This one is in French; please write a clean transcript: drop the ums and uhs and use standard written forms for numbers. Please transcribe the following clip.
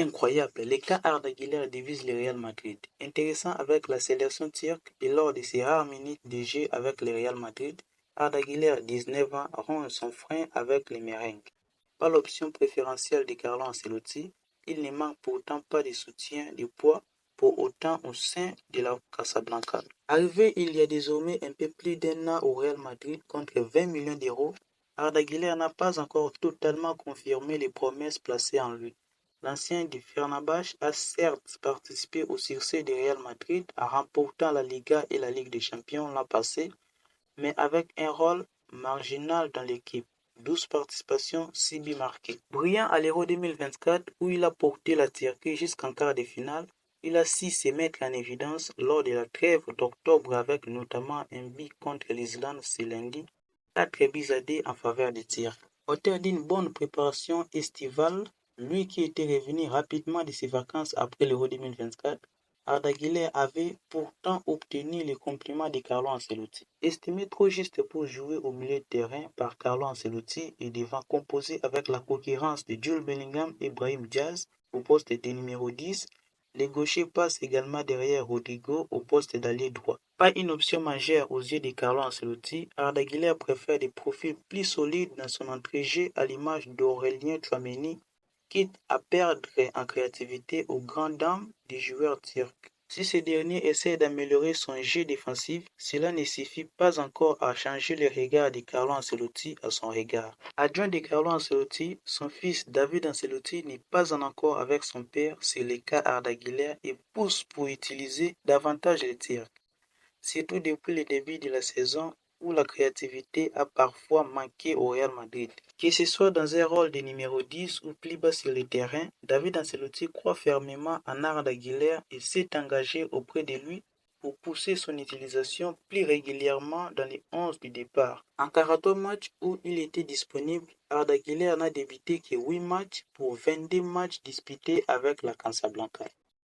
incroyable, les cas Arda Güler divise le Real Madrid. Intéressant avec la sélection turque et lors de ses rares minutes de jeu avec le Real Madrid, Arda Güler, 19 ans, rompt son frein avec les merengues. Pas l'option préférentielle de Carlo Ancelotti, il ne manque pourtant pas de soutien de poids pour autant au sein de la Casablanca. Arrivé il y a désormais un peu plus d'un an au Real Madrid contre 20 millions d'euros, Arda Güler n'a pas encore totalement confirmé les promesses placées en lui. L'ancien du Fenerbahçe a certes participé au succès du Real Madrid en remportant la Liga et la Ligue des Champions l'an passé, mais avec un rôle marginal dans l'équipe. 12 participations, 6 buts marqués. Brillant à l'Euro 2024 où il a porté la Turquie jusqu'en quart de finale, il a su se mettre en évidence lors de la trêve d'octobre avec notamment un but contre l'Islande ce lundi, 4 buts à 2 en faveur des Turcs. Auteur d'une bonne préparation estivale, lui qui était revenu rapidement de ses vacances après l'Euro 2024, Arda Güler avait pourtant obtenu les compliments de Carlo Ancelotti. Estimé trop juste pour jouer au milieu de terrain par Carlo Ancelotti et devant composer avec la concurrence de Jude Bellingham et Brahim Diaz au poste de numéro 10, les gauchers passent également derrière Rodrigo au poste d'ailier droit. Pas une option majeure aux yeux de Carlo Ancelotti, Arda Güler préfère des profils plus solides dans son entrée-jeu à l'image d'Aurélien Tchouaméni, quitte à perdre en créativité aux grandes dames des joueurs turcs. Si ce dernier essaie d'améliorer son jeu défensif, cela ne suffit pas encore à changer le regard de Carlo Ancelotti à son regard. Adjoint de Carlo Ancelotti, son fils David Ancelotti n'est pas en accord avec son père sur les cas Arda Güler et pousse pour utiliser davantage les tirs. Surtout depuis le début de la saison où la créativité a parfois manqué au Real Madrid. Que ce soit dans un rôle de numéro 10 ou plus bas sur le terrain, David Ancelotti croit fermement en Arda Güler et s'est engagé auprès de lui pour pousser son utilisation plus régulièrement dans les 11 du départ. En 42 matchs où il était disponible, Arda Güler n'a débuté que 8 matchs pour 22 matchs disputés avec la Casablanca.